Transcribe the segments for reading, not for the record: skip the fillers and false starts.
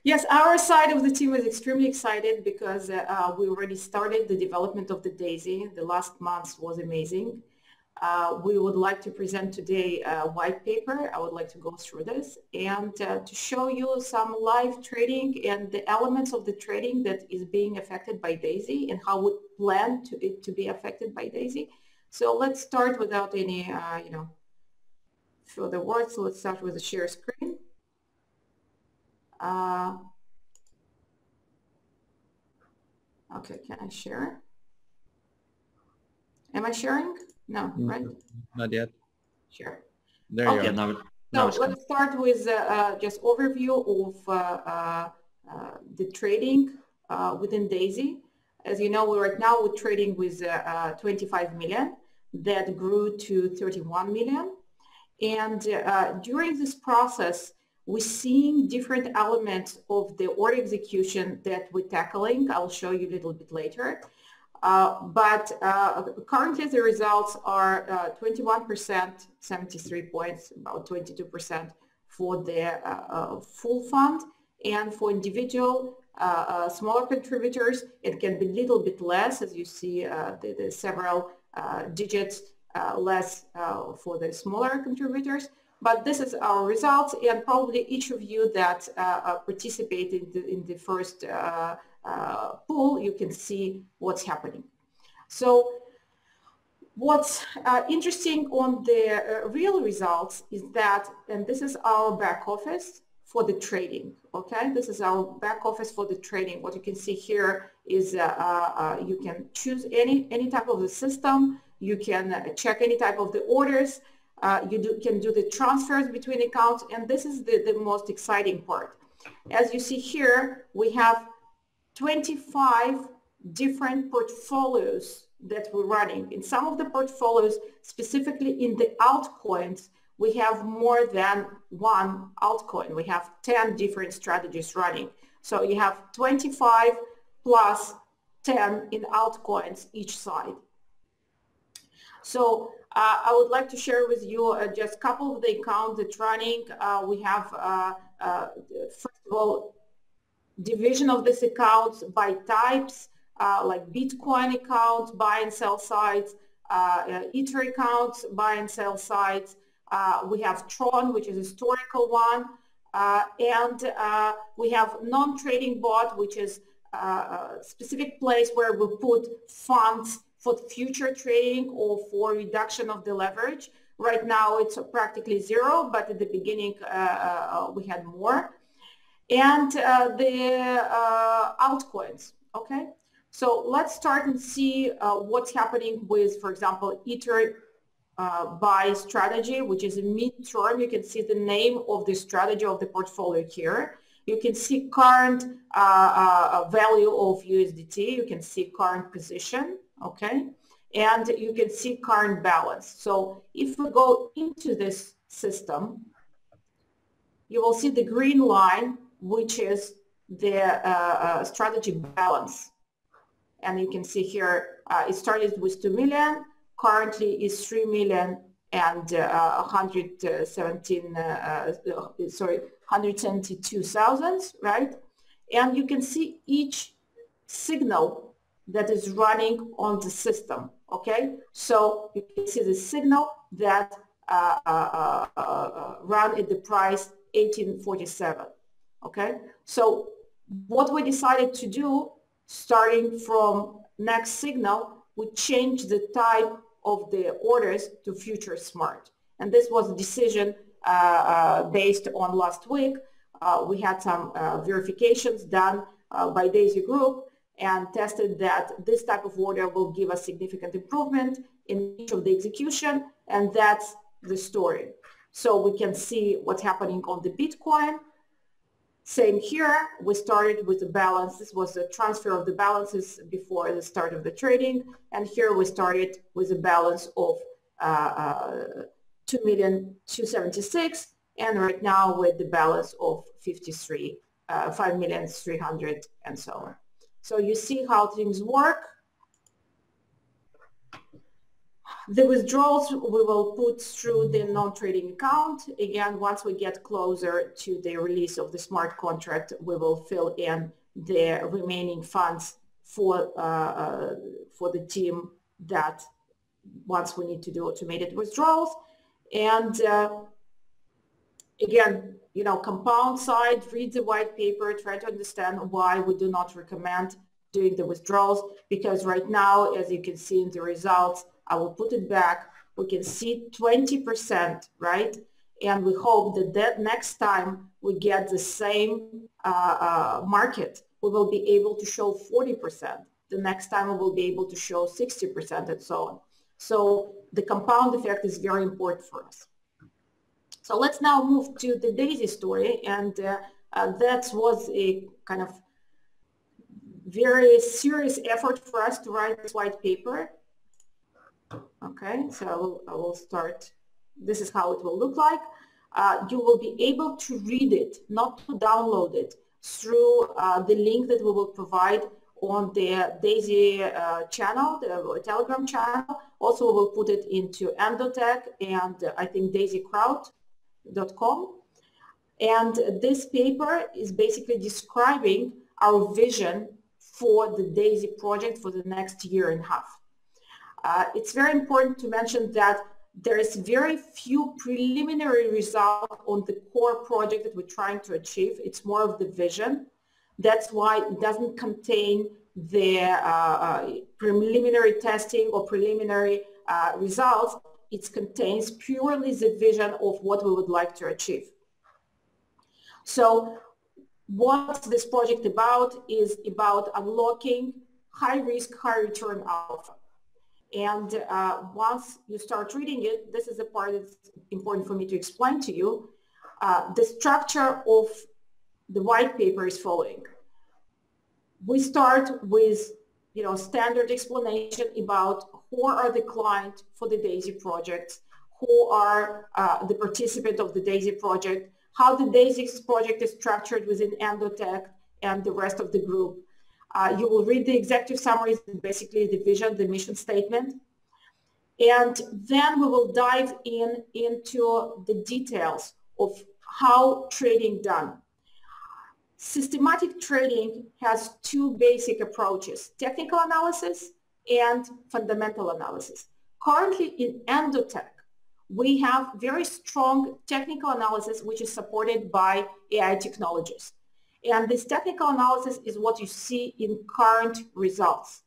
Yes, our side of the team is extremely excited because we already started the development of the DAISY. The last month was amazing. We would like to present today a white paper. I would like to go through this and to show you some live trading and the elements of the trading that is being affected by DAISY and how we plan it to be affected by DAISY. So let's start without any, further words. So let's start with the share screen. Okay, can I share? Am I sharing? No, right? Not yet. Sure. There you are. Now let's start with just overview of the trading within DAISY. As you know, right now we're trading with 25 million that grew to 31 million. And during this process, we're seeing different elements of the order execution that we're tackling. I'll show you a little bit later. But currently the results are 21%, 73 points, about 22% for the full fund. And for individual smaller contributors, it can be a little bit less, as you see the several digits less for the smaller contributors. But this is our results, and probably each of you that participated in the first pool, you can see what's happening. So what's interesting on the real results is that, and this is our back office for the trading, okay? This is our back office for the trading. What you can see here is you can choose any type of the system. You can check any type of the orders. You can do the transfers between accounts, and this is the most exciting part. As you see here, we have 25 different portfolios that we're running. In some of the portfolios, specifically in the altcoins, we have more than one altcoin. We have 10 different strategies running. So you have 25 plus 10 in altcoins each side. So I would like to share with you just a couple of the accounts that's running. We have, first of all, division of these accounts by types, like Bitcoin accounts, buy and sell sites, Ether accounts, buy and sell sites. We have Tron, which is a historical one, and we have non-trading bot, which is a specific place where we put funds for future trading or for reduction of the leverage. Right now it's practically zero, but at the beginning we had more. And the altcoins, okay? So let's start and see what's happening with, for example, Ether buy strategy, which is a mid-term. You can see the name of the strategy of the portfolio here. You can see current value of USDT. You can see current position, okay? And you can see current balance. So if we go into this system, you will see the green line, which is the strategy balance. And you can see here, it started with 2 million, currently is 3 million and 172,000, right? And you can see each signal that is running on the system, okay? So you can see the signal that run at the price 1847, okay? So what we decided to do, starting from next signal, we changed the type of the orders to Future Smart. And this was a decision based on last week. We had some verifications done by Daisy Group and tested that this type of order will give us significant improvement in each of the execution, and that's the story. So we can see what's happening on the Bitcoin. Same here, we started with the balance. This was a transfer of the balances before the start of the trading. And here we started with a balance of 2,276,000, and right now with the balance of 5,300,000 and so on. So you see how things work. The withdrawals we will put through the non-trading account. Again, once we get closer to the release of the smart contract, we will fill in the remaining funds for the team that once we need to do automated withdrawals. And again, you know, compound side, read the white paper, try to understand why we do not recommend doing the withdrawals, because right now, as you can see in the results, I will put it back, we can see 20%, right? And we hope that next time we get the same market, we will be able to show 40%. The next time we will be able to show 60% and so on. So the compound effect is very important for us. So let's now move to the DAISY story, and that was a kind of very serious effort for us to write this white paper. Okay, so I will start. This is how it will look like. You will be able to read it, not to download it, through the link that we will provide on the DAISY channel, the Telegram channel. Also, we will put it into Endotech and I think daisycrowd.com. And this paper is basically describing our vision for the DAISY project for the next year and a half. It's very important to mention that there is very few preliminary results on the core project that we're trying to achieve. It's more of the vision. That's why it doesn't contain the preliminary testing or preliminary results. It contains purely the vision of what we would like to achieve. So what this project about is about unlocking high risk, high return alpha. And once you start reading it, this is the part that's important for me to explain to you. The structure of the white paper is following. We start with, you know, standard explanation about who are the client for the DAISY project, who are the participant of the DAISY project, how the DAISY project is structured within Endotech and the rest of the group. You will read the executive summaries, basically the vision, the mission statement. And then we will dive into the details of how trading done. Systematic trading has two basic approaches, technical analysis and fundamental analysis. Currently in Endotech, we have very strong technical analysis, which is supported by AI technologies. And this technical analysis is what you see in current results.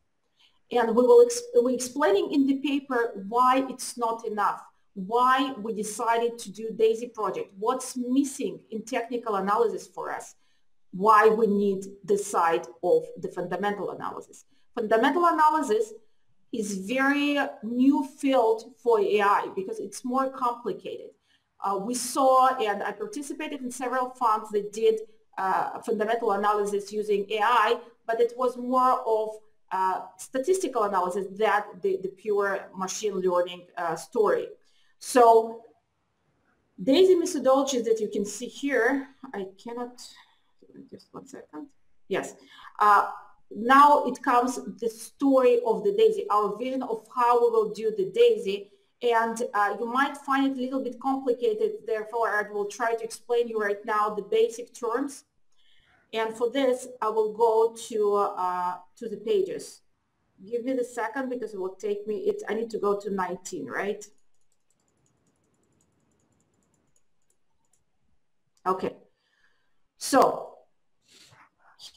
And we're explaining in the paper why it's not enough, why we decided to do DAISY project, what's missing in technical analysis for us, why we need the side of the fundamental analysis. Fundamental analysis is very new field for AI because it's more complicated. We saw, and I participated in several funds that did fundamental analysis using AI, but it was more of statistical analysis than the pure machine learning story. So DAISY methodologies that you can see here, I cannot, just 1 second. Yes. Now it comes the story of the DAISY, our vision of how we will do the DAISY. And you might find it a little bit complicated, therefore I will try to explain you right now the basic terms. And for this, I will go to the pages. Give me the second because it will take me, I need to go to 19, right? Okay. So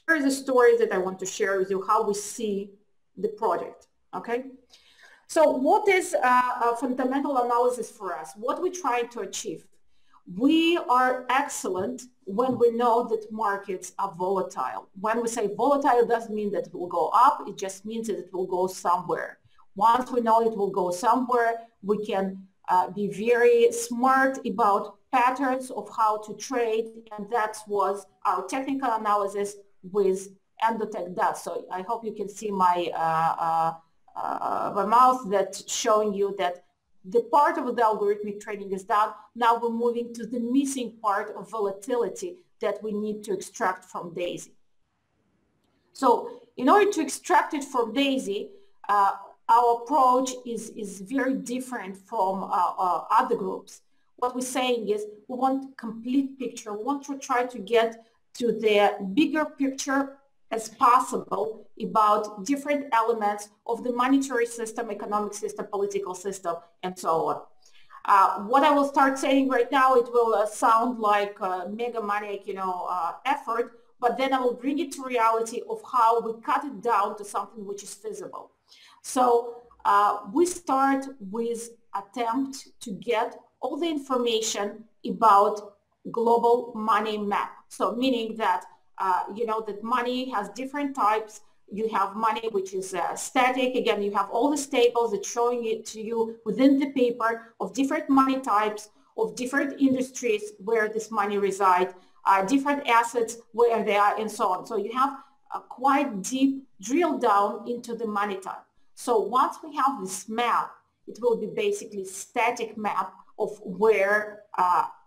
here is a story that I want to share with you, how we see the project, okay? So what is a fundamental analysis for us? What we're trying to achieve? We are excellent when we know that markets are volatile. When we say volatile, it doesn't mean that it will go up. It just means that it will go somewhere. Once we know it will go somewhere, we can be very smart about patterns of how to trade. And that was our technical analysis with Endotech does. So I hope you can see my mouth that's showing you that the part of the algorithmic trading is done. Now we're moving to the missing part of volatility that we need to extract from DAISY. So in order to extract it from DAISY, our approach is very different from other groups. What we're saying is we want complete picture. We want to try to get to the bigger picture as possible about different elements of the monetary system, economic system, political system, and so on. What I will start saying right now, it will sound like a megamaniac, effort, but then I will bring it to reality of how we cut it down to something which is feasible. So we start with attempt to get all the information about global money map. So meaning that, that money has different types. You have money which is static. Again, you have all the tables that showing it to you within the paper of different money types, of different industries where this money resides, different assets where they are, and so on. So you have a quite deep drill down into the money type. So once we have this map, it will be basically static map of where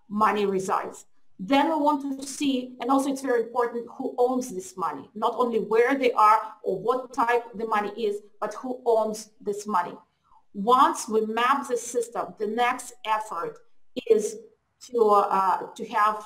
money resides. Then we want to see, and also it's very important, who owns this money, not only where they are or what type the money is, but who owns this money. Once we map the system, the next effort is to have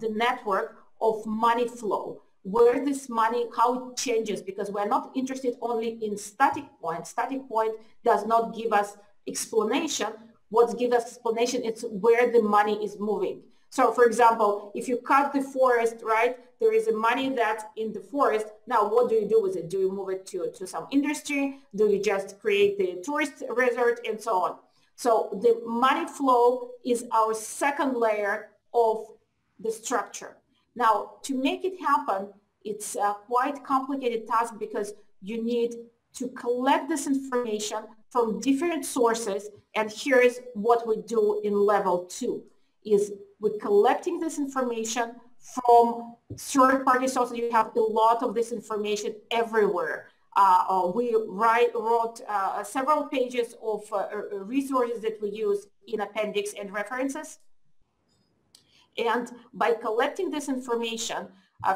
the network of money flow, where this money, how it changes, because we're not interested only in static point. Static point does not give us explanation. What gives us explanation is where the money is moving. So for example, if you cut the forest, right, there is a money that's in the forest. Now, what do you do with it? Do you move it to some industry? Do you just create the tourist resort and so on? So the money flow is our second layer of the structure. Now, to make it happen, it's a quite complicated task because you need to collect this information from different sources. And here's what we do in level 2, is we're collecting this information from third-party sources. You have a lot of this information everywhere. We wrote several pages of resources that we use in appendix and references. And by collecting this information,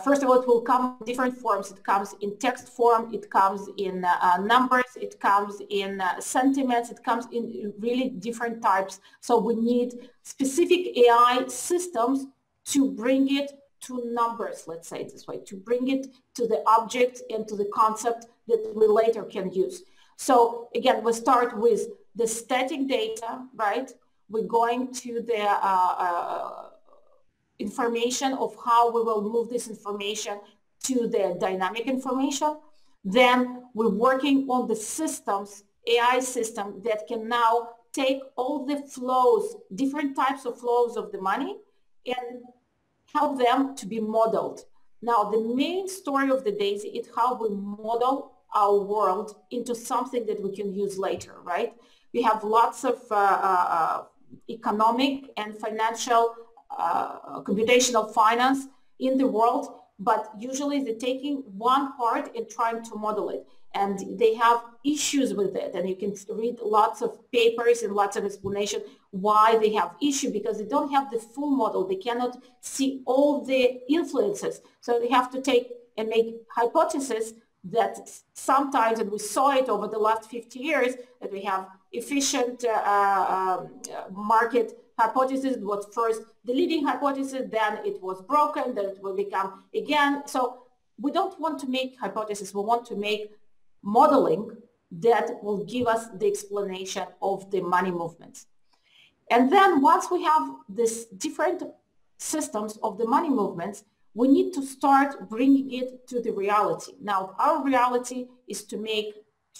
first of all, it will come in different forms. It comes in text form, it comes in numbers, it comes in sentiments, it comes in really different types. So we need specific AI systems to bring it to numbers, let's say it this way, to bring it to the object and to the concept that we later can use. So again, we start with the static data, right? We're going to the information of how we will move this information to the dynamic information. Then we're working on the systems, AI system that can now take all the flows, different types of flows of the money and help them to be modeled. Now, the main story of the DAISY is how we model our world into something that we can use later, right? We have lots of economic and financial computational finance in the world, but usually they're taking one part and trying to model it. And they have issues with it. And you can read lots of papers and lots of explanation why they have issue, because they don't have the full model. They cannot see all the influences. So they have to take and make hypotheses that sometimes, and we saw it over the last 50 years, that we have efficient market hypothesis was first the leading hypothesis, then it was broken, then it will become again. So we don't want to make hypotheses, we want to make modeling that will give us the explanation of the money movements. And then once we have this different systems of the money movements, we need to start bringing it to the reality. Now, our reality is to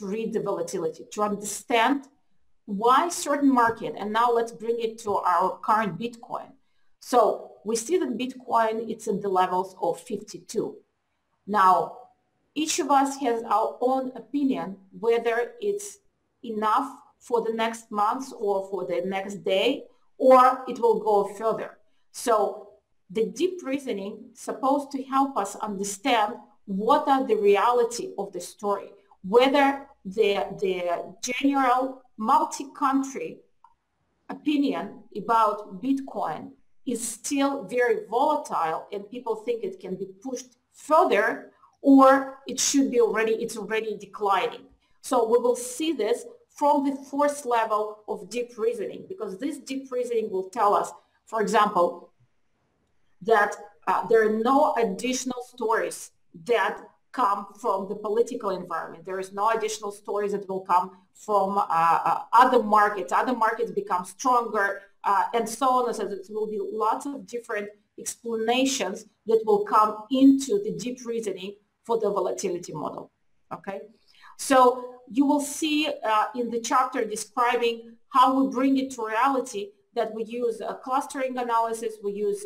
read the volatility, to understand why certain market, and now let's bring it to our current Bitcoin. So we see that Bitcoin, it's in the levels of 52. Now, each of us has our own opinion, whether it's enough for the next month or for the next day, or it will go further. So the deep reasoning is supposed to help us understand what are the reality of the story, whether the general multi-country opinion about Bitcoin is still very volatile and people think it can be pushed further, or it should be it's already declining. So we will see this from the fourth level of deep reasoning, because this deep reasoning will tell us, for example, that there are no additional stories that come from the political environment. There is no additional stories that will come from other markets. Other markets become stronger and so on. So there will be lots of different explanations that will come into the deep reasoning for the volatility model. Okay, so you will see in the chapter describing how we bring it to reality, that we use clustering analysis, we use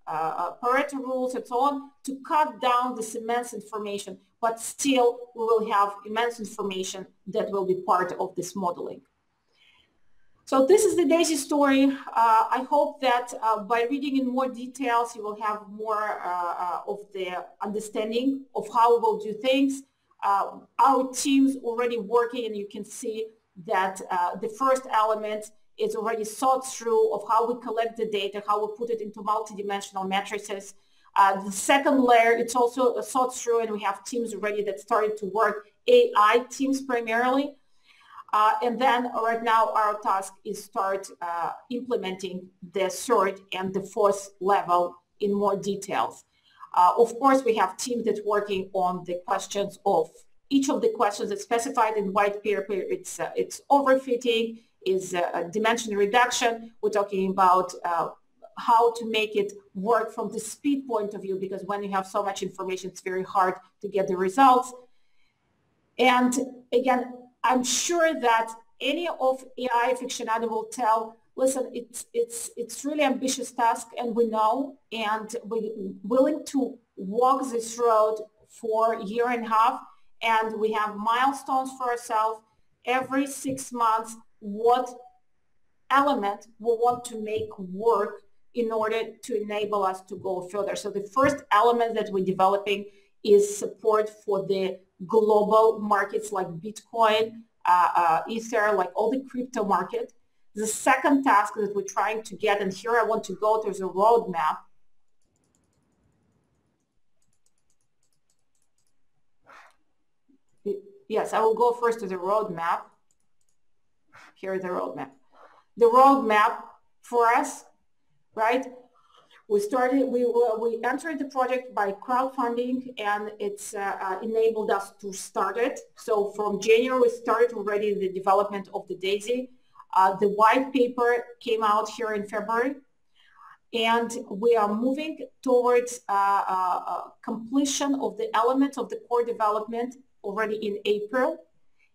Pareto rules and so on to cut down this immense information, but still we will have immense information that will be part of this modeling. So this is the DAISY story. I hope that by reading in more details, you will have more of the understanding of how we will do things. Our team's already working, and you can see that the first element is already thought through of how we collect the data, how we put it into multidimensional matrices. The second layer, it's also thought through, and we have teams already that started to work, AI teams primarily. And then right now our task is start implementing the third and the fourth level in more details. Of course, we have teams that working on the questions of each of the questions that's specified in white paper. It's overfitting, is dimension reduction. We're talking about how to make it work from the speed point of view, because when you have so much information, it's very hard to get the results. And again, I'm sure that any of AI aficionado will tell, listen, it's really ambitious task, and we know, and we're willing to walk this road for a year and a half, and we have milestones for ourselves every 6 months, what element we want to make work in order to enable us to go further. So the first element that we're developing is support for the global markets like Bitcoin, Ether, like all the crypto market. The second task that we're trying to get, and here I want to go to the roadmap. Yes, I will go first to the roadmap. Here is the roadmap. The roadmap for us, right? We entered the project by crowdfunding, and it's enabled us to start it. So from January, we started already the development of the DAISY. The white paper came out here in February, and we are moving towards completion of the elements of the core development already in April.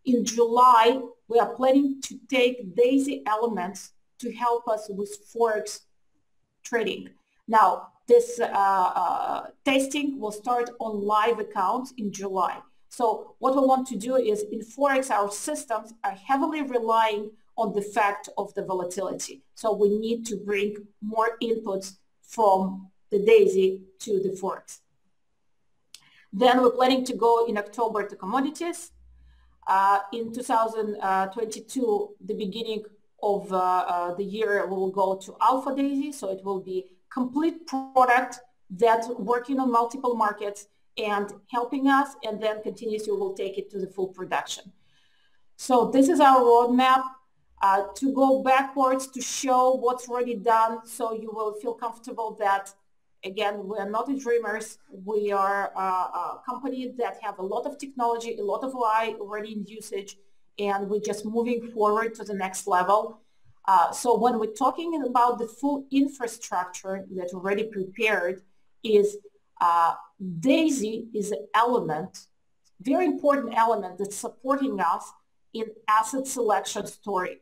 In July, we are planning to take DAISY elements to help us with Forex trading. Now, this testing will start on live accounts in July. So what we want to do is in Forex, our systems are heavily relying on the fact of the volatility. So we need to bring more inputs from the DAISY to the Forex. Then we're planning to go in October to commodities. In 2022, the beginning of the year, we will go to Alpha DAISY. So it will be complete product that's working on multiple markets and helping us, and then continuously we'll take it to the full production. So this is our roadmap. To go backwards to show what's already done, so you will feel comfortable that, again, we are not dreamers. We are a company that have a lot of technology, a lot of AI already in usage, and we're just moving forward to the next level. So when we're talking about the full infrastructure that's already prepared, is DAISY is an element, very important element that's supporting us in asset selection story.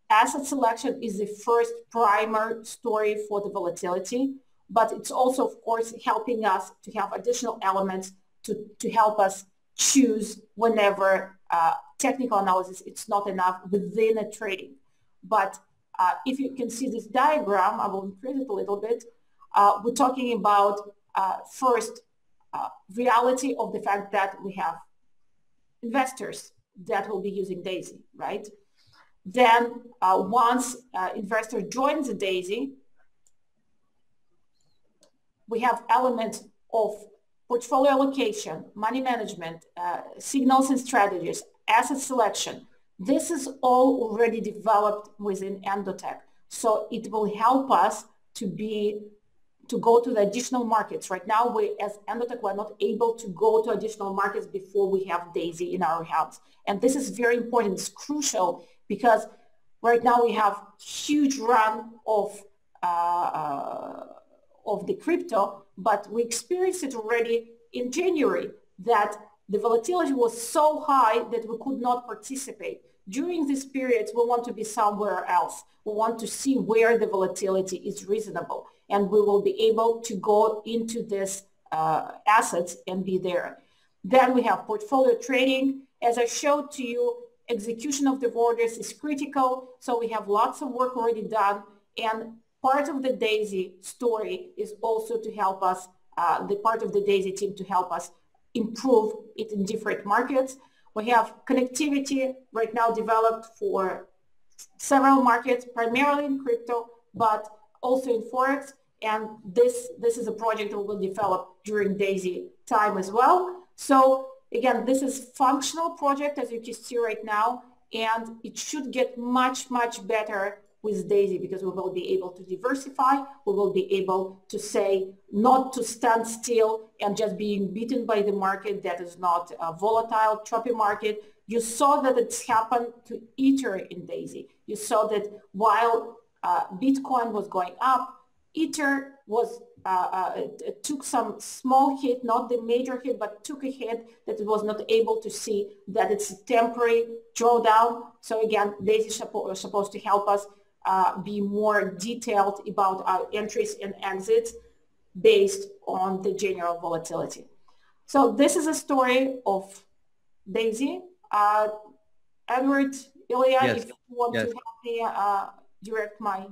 Asset selection is the first primer story for the volatility, but it's also, of course, helping us to have additional elements to help us choose whenever technical analysis, it's not enough within a trading. But if you can see this diagram, I will increase it a little bit. We're talking about first reality of the fact that we have investors that will be using DAISY, right? Then once investor joins the DAISY, we have elements of portfolio allocation, money management, signals and strategies, asset selection. This is all already developed within Endotech. So it will help us to go to the additional markets. Right now, we as Endotech, we're not able to go to additional markets before we have DAISY in our hands. And this is very important. It's crucial because right now we have huge run of the crypto, but we experienced it already in January that the volatility was so high that we could not participate. During this period, we want to be somewhere else. We want to see where the volatility is reasonable, and we will be able to go into this assets and be there. Then we have portfolio trading. As I showed to you, execution of the orders is critical. So we have lots of work already done, and part of the DAISY story is also to help us, the part of the DAISY team to help us improve it in different markets. We have connectivity right now developed for several markets, primarily in crypto, but also in Forex. And this is a project that will develop during DAISY time as well. So again, this is functional project, as you can see right now, and it should get much, much better with DAISY because we will be able to diversify. We will be able to say not to stand still and just being beaten by the market that is not a volatile, choppy market. You saw that it's happened to Ether in DAISY. You saw that while Bitcoin was going up, Ether was it took some small hit, not the major hit, but took a hit that it was not able to see that it's a temporary drawdown. So again, DAISY is supposed to help us be more detailed about our entries and exits based on the general volatility. So this is a story of DAISY. Edward, Ilya, Yes. if you want Yes. to help me direct my...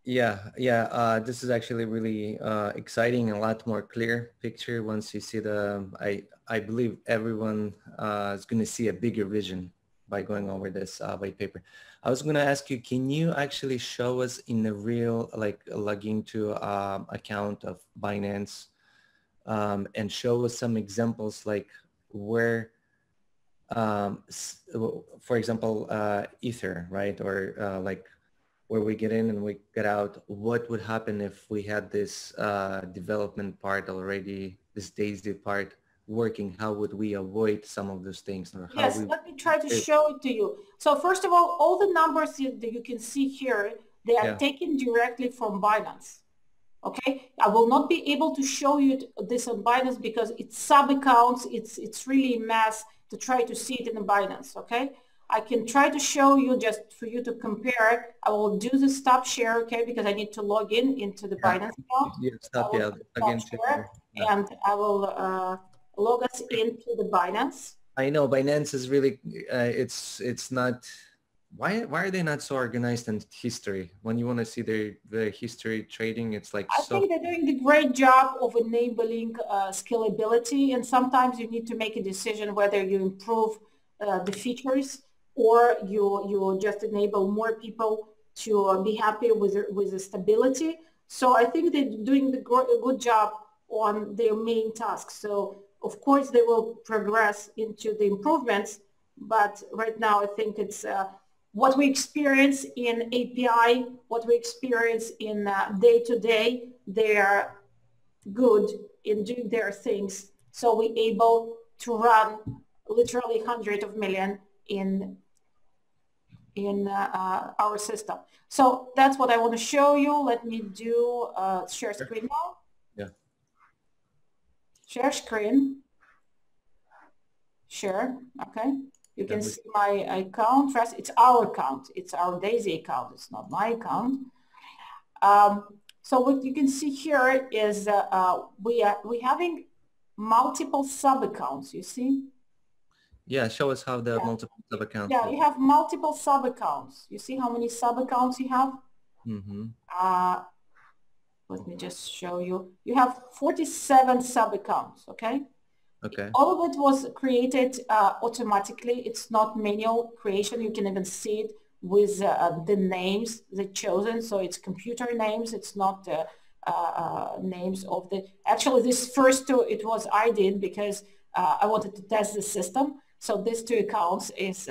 Yeah. This is actually really exciting and a lot more clear picture once you see the, I believe everyone is going to see a bigger vision by going over this white paper. I was going to ask you, can you actually show us in the real, like logging to account of Binance and show us some examples like where, for example, Ether, right? Or like where we get in and we get out, what would happen if we had this development part already, this DAISY part working? How would we avoid some of those things? Or how Yes, let me try to show it to you. So first of all the numbers that you can see here, they are taken directly from Binance. Okay, I will not be able to show you this on Binance because it's sub-accounts. It's really a mess to try to see it in the Binance. Okay, I can try to show you just for you to compare. I will do the stop share, okay, because I need to log into the Binance account. And I will log us into the Binance. I know Binance is really, it's not, why are they not so organized in history? When you want to see their history trading, it's like I think they're doing a great job of enabling scalability, and sometimes you need to make a decision whether you improve the features or you just enable more people to be happy with the stability. So I think they're doing a good job on their main tasks. So of course they will progress into the improvements, but right now I think it's what we experience in API, what we experience in day-to-day, they're good in doing their things. So we're able to run literally hundreds of millions in our system. So that's what I want to show you. Let me do share screen now. Yeah. Share screen. Share. Okay. You can see my account. First, it's our account. It's our DAISY account. It's not my account. So what you can see here is we're having multiple sub-accounts, you see? Yeah, show us how the multiple sub-accounts. Yeah, you have multiple sub-accounts. You see how many sub-accounts you have? Mm-hmm. Let me just show you. You have 47 sub-accounts, okay? Okay. All of it was created automatically. It's not manual creation. You can even see it with the names they chosen. So it's computer names. It's not names of the, actually this first two, it was I did because I wanted to test the system. So these two accounts is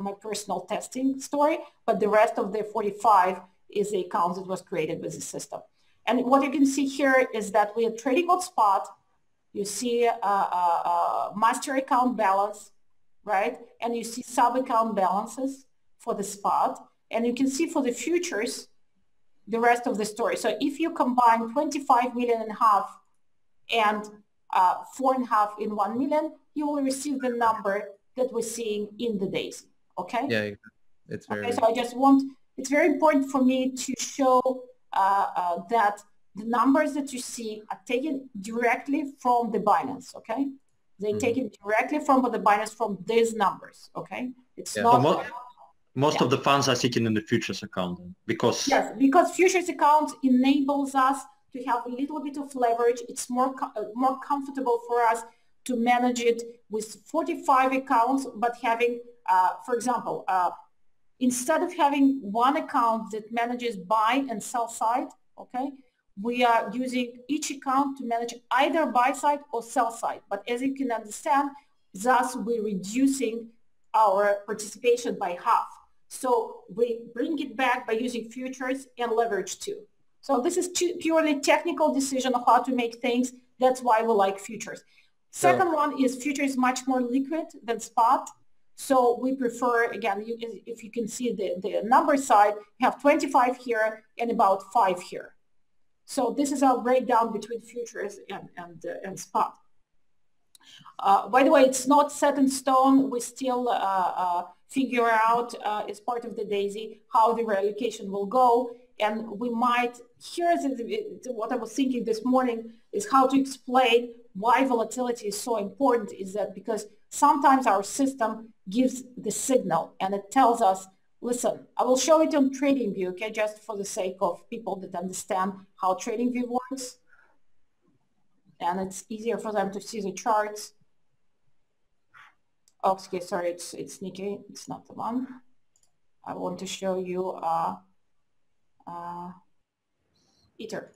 my personal testing story, but the rest of the 45 is the accounts that was created with the system. And what you can see here is that we are trading on spot. You see master account balance, right? And you see sub-account balances for the spot. And you can see for the futures, the rest of the story. So if you combine 25 million and a half and 4.5 in 1 million, you will receive the number that we're seeing in the days. Okay? Yeah, it's very... Okay, so I just want, it's very important for me to show that the numbers that you see are taken directly from the Binance, okay? They take it directly from the Binance from these numbers, okay? It's not... Most of the funds are sitting in the futures account because... Yes, because futures account enables us to have a little bit of leverage. It's more comfortable for us to manage it with 45 accounts, but having, for example, instead of having one account that manages buy and sell side, okay, we are using each account to manage either buy side or sell side. But as you can understand, thus we're reducing our participation by half. So we bring it back by using futures and leverage too. So this is purely technical decision of how to make things. That's why we like futures. Second one is futures is much more liquid than spot. So we prefer, again, if you can see the number side, you have 25 here and about 5 here. So this is our breakdown between futures and spot. By the way, it's not set in stone. We still figure out as part of the DAISY how the reallocation will go. And we might, here's what I was thinking this morning is how to explain why volatility is so important is that because sometimes our system gives the signal and it tells us, listen, I will show it on TradingView, okay, just for the sake of people that understand how TradingView works. And it's easier for them to see the charts. Oh, okay, sorry, it's Nikki, it's not the one. I want to show you Ether.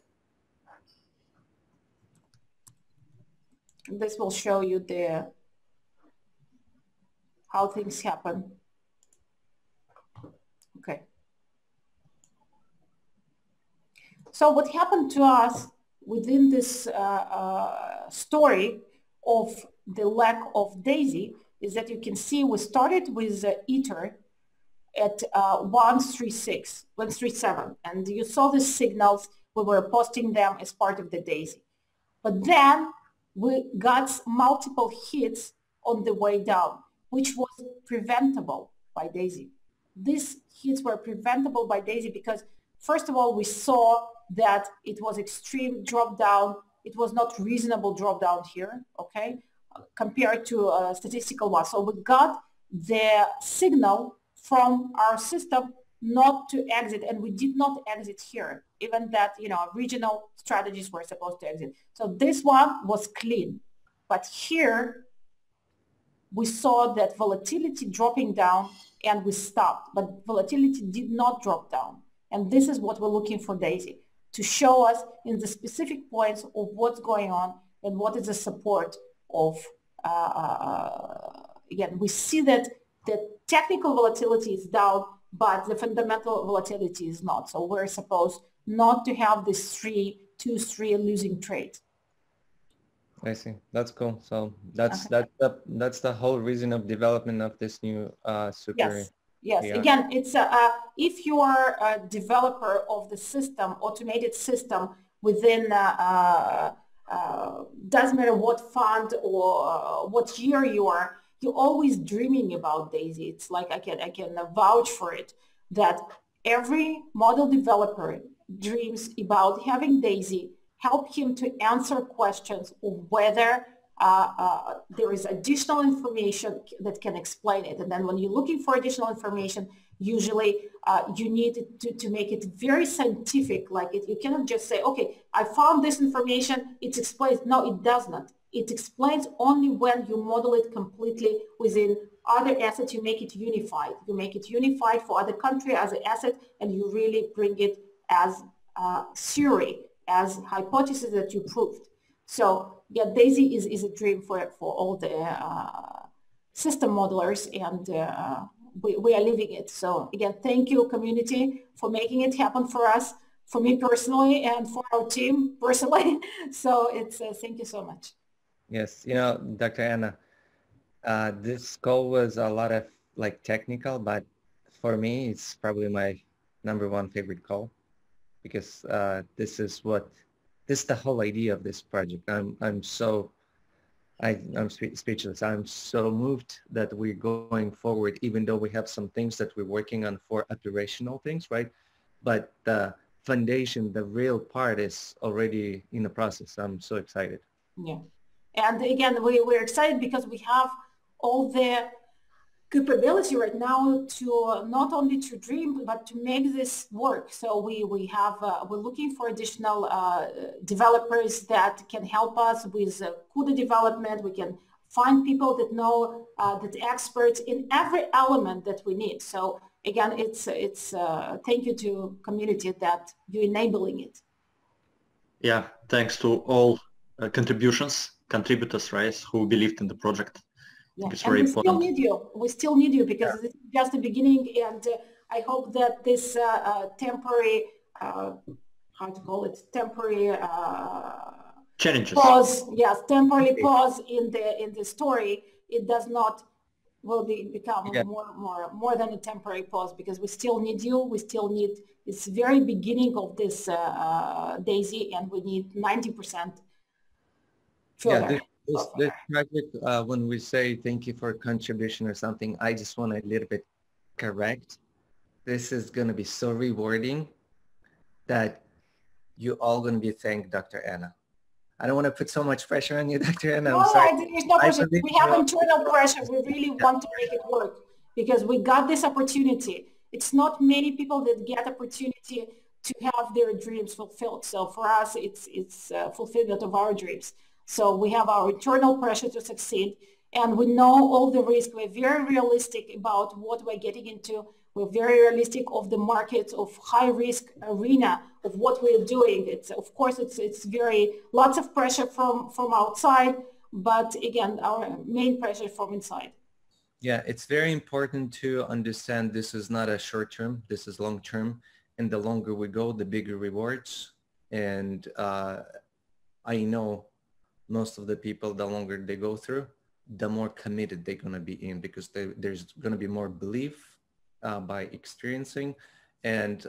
This will show you how things happen. Okay. So what happened to us within this story of the lack of DAISY is that you can see we started with Ether at 136, 137, and you saw the signals. We were posting them as part of the DAISY. But then we got multiple hits on the way down, which was preventable by DAISY. These hits were preventable by DAISY because, first of all, we saw that it was extreme drop down. It was not reasonable drop down here, okay, compared to a statistical one. So we got the signal from our system not to exit, and we did not exit here, even that, you know, regional strategies were supposed to exit. So this one was clean. But here we saw that volatility dropping down and we stopped, but volatility did not drop down. And this is what we're looking for DAISY, to show us in the specific points of what's going on and what is the support of, again, we see that the technical volatility is down, but the fundamental volatility is not. So we're supposed not to have this 2-3 losing trade. I see. That's cool. So that's the whole reason of development of this new super. Yes. Yes. Yeah. Again, it's if you are a developer of the system, automated system within doesn't matter what fund or what year you are, you're always dreaming about DAISY. It's like I can vouch for it that every model developer dreams about having DAISY help him to answer questions of whether there is additional information that can explain it. And then when you're looking for additional information, usually you need to make it very scientific. Like you cannot just say, okay, I found this information, it explains. No, it does not. It explains only when you model it completely within other assets. You make it unified. You make it unified for other country as an asset, and you really bring it as theory as hypothesis that you proved. So yeah, DAISY is a dream for all the system modelers, and we are living it. So again, thank you, community, for making it happen for us, for me personally, and for our team personally. So it's thank you so much. Yes, you know, Dr. Anna, this call was a lot of like technical, but for me, it's probably my #1 favorite call, because this is the whole idea of this project. I'm speechless. I'm so moved that we're going forward, even though we have some things that we're working on for operational things, right? But the foundation, the real part, is already in the process. I'm so excited. Yeah. And again, we're excited because we have all the capability right now to not only to dream, but to make this work. So we're looking for additional developers that can help us with CUDA development. We can find people that know, that experts in every element that we need. So again, it's thank you to community that you're enabling it. Yeah, thanks to all contributors, right, who believed in the project. Yeah. It's very important. We still need you because it's just the beginning, and I hope that this temporary, how to call it, temporary challenges. Pause. Yes, temporary pause in the story. It does not become more than a temporary pause, because we still need you. We still need, it's very beginning of this DAISY, and we need 90% further. Yeah, this project, when we say thank you for contribution or something, I just want to a little bit correct. This is going to be so rewarding that you all going to be thank Dr. Anna. I don't want to put so much pressure on you, Dr. Anna. No, there's no pressure. We have internal pressure. We really want to make it work because we got this opportunity. It's not many people that get opportunity to have their dreams fulfilled. So for us, it's fulfillment of our dreams. So we have our internal pressure to succeed, and we know all the risk. We're very realistic about what we're getting into. We're very realistic of the market, of high risk arena of what we're doing. It's, of course, it's very lots of pressure from outside, but again, our main pressure from inside. Yeah, it's very important to understand this is not a short term, this is long term. And the longer we go, the bigger rewards. And I know most of the people, the longer they go through, the more committed they're going to be in, because there's going to be more belief by experiencing. And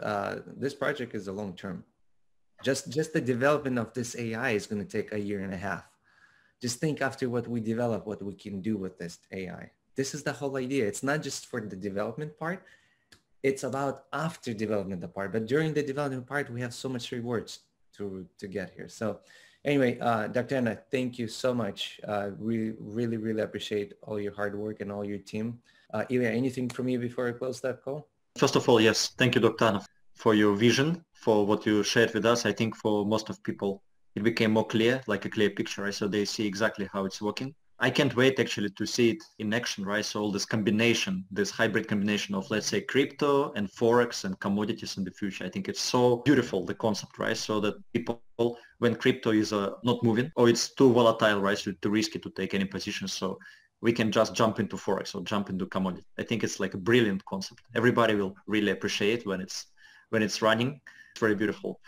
this project is a long term. Just the development of this AI is going to take 1.5 years. Just think after what we develop, what we can do with this AI. This is the whole idea. It's not just for the development part. It's about after development part. But during the development part, we have so much rewards to get here. So anyway, Dr. Anna, thank you so much. We really, really appreciate all your hard work and all your team. Ilya, anything from you before I close that call? First of all, yes, thank you, Dr. Anna, for your vision, for what you shared with us. I think for most of people, it became more clear, like a clear picture, right? So they see exactly how it's working. I can't wait actually to see it in action, right? So all this combination, this hybrid combination of, let's say, crypto and Forex and commodities in the future. I think it's so beautiful, the concept, right? So that people, when crypto is not moving or it's too volatile, right? So too risky to take any position. So we can just jump into Forex or jump into commodity. I think it's like a brilliant concept. Everybody will really appreciate when it's running. It's very beautiful.